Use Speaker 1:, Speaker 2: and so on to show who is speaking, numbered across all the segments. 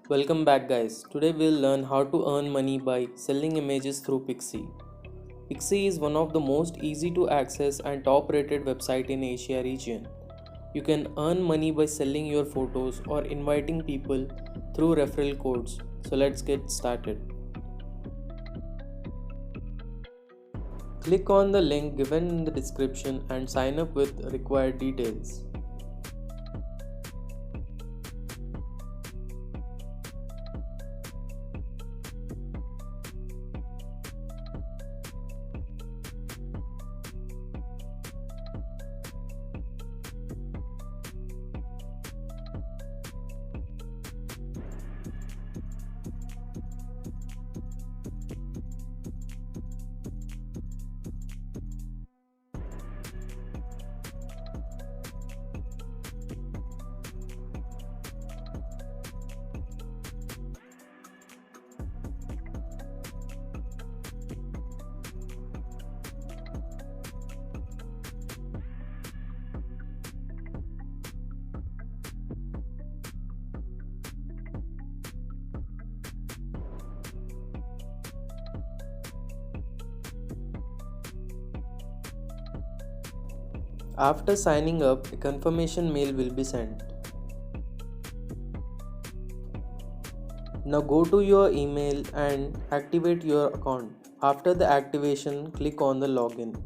Speaker 1: Welcome back guys. Today we'll learn how to earn money by selling images through Pixie. Pixie is one of the most easy to access and top rated website in Asia region. You can earn money by selling your photos or inviting people through referral codes. So let's get started. Click on the link given in the description and sign up with required details. After signing up, a confirmation mail will be sent. Now go to your email and activate your account. After the activation, click on the login.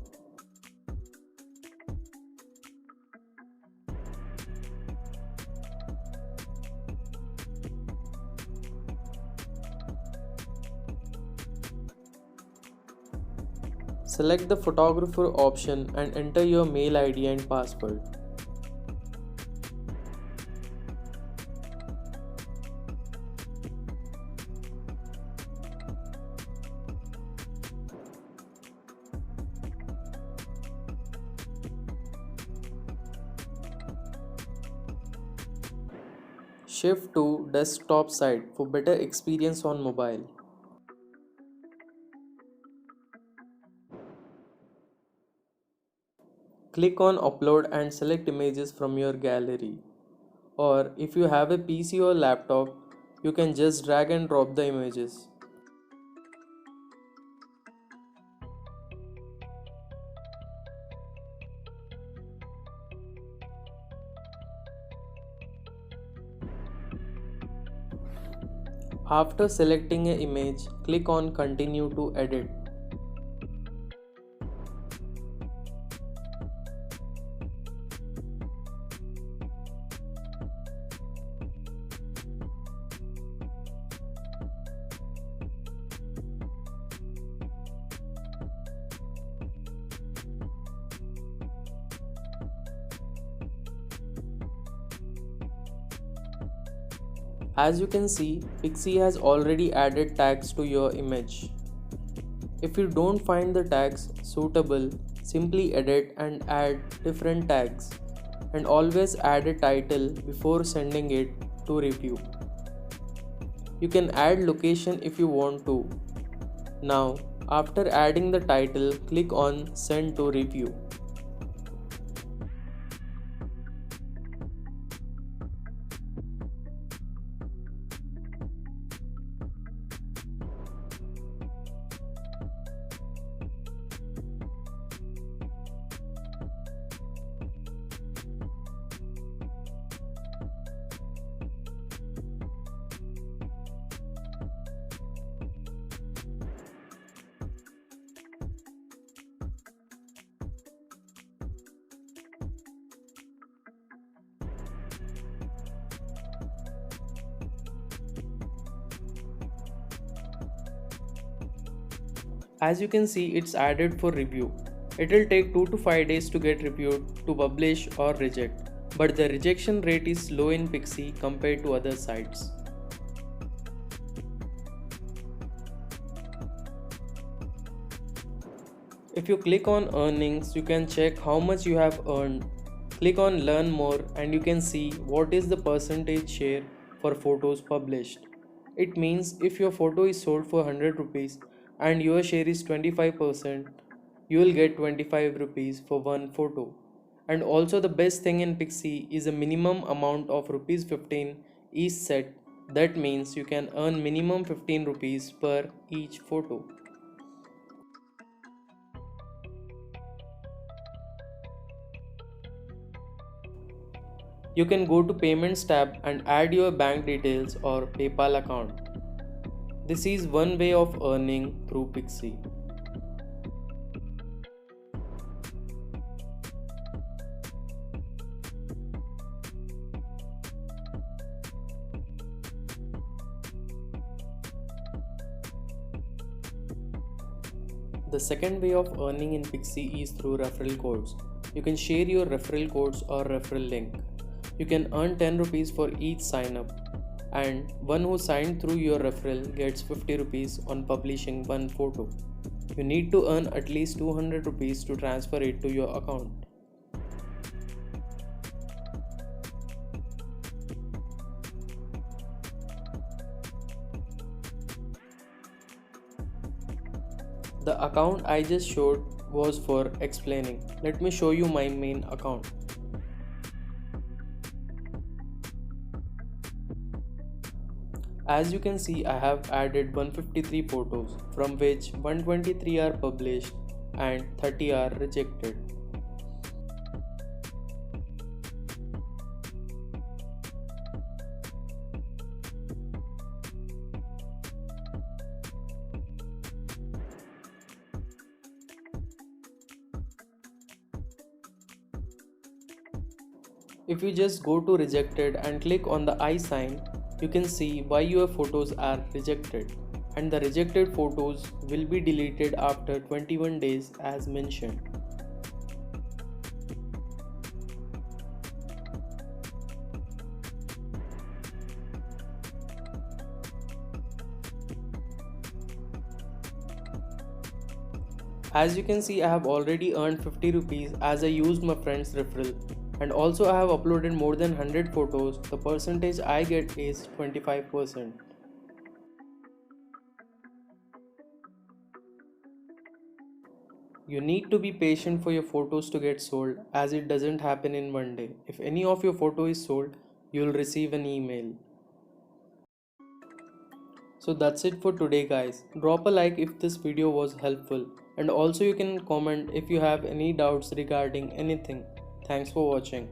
Speaker 1: Select the photographer option and enter your mail ID and password. Shift to desktop side for better experience on mobile. Click on upload and select images from your gallery. Or if you have a PC or laptop, you can just drag and drop the images. After selecting an image, click on continue to edit. As you can see, Pixie has already added tags to your image. If you don't find the tags suitable, simply edit and add different tags, and always add a title before sending it to review. You can add location if you want to. Now, after adding the title, click on send to review. As you can see, it's added for review. It will take 2 to 5 days to get reviewed to publish or reject, but the rejection rate is low in Pixie compared to other sites. If you click on earnings, you can check how much you have earned. Click on learn more and you can see what is the percentage share for photos published. It means if your photo is sold for 100 rupees and your share is 25%, you will get 25 rupees for one photo. And also the best thing in Pixie is a minimum amount of rupees 15 is set That means you can earn minimum 15 rupees per each photo. You can go to Payments tab and add your bank details or PayPal account. This is one way of earning through Pixie. The second way of earning in Pixie is through referral codes. You can share your referral codes or referral link. You can earn 10 rupees for each sign up, and one who signed through your referral gets 50 rupees on publishing one photo. You need to earn at least 200 rupees to transfer it to your account. The account I just showed was for explaining. Let me show you my main account. As you can see, I have added 153 photos, from which 123 are published and 30 are rejected. If you just go to rejected and click on the I sign, you can see why your photos are rejected, and the rejected photos will be deleted after 21 days as mentioned. As you can see, I have already earned 50 rupees as I used my friend's referral, and also I have uploaded more than 100 photos. The percentage I get is 25%. You need to be patient for your photos to get sold, as it doesn't happen in one day. If any of your photo is sold, you will receive an email. So that's it for today guys. Drop a like if this video was helpful, and also you can comment if you have any doubts regarding anything. Thanks for watching.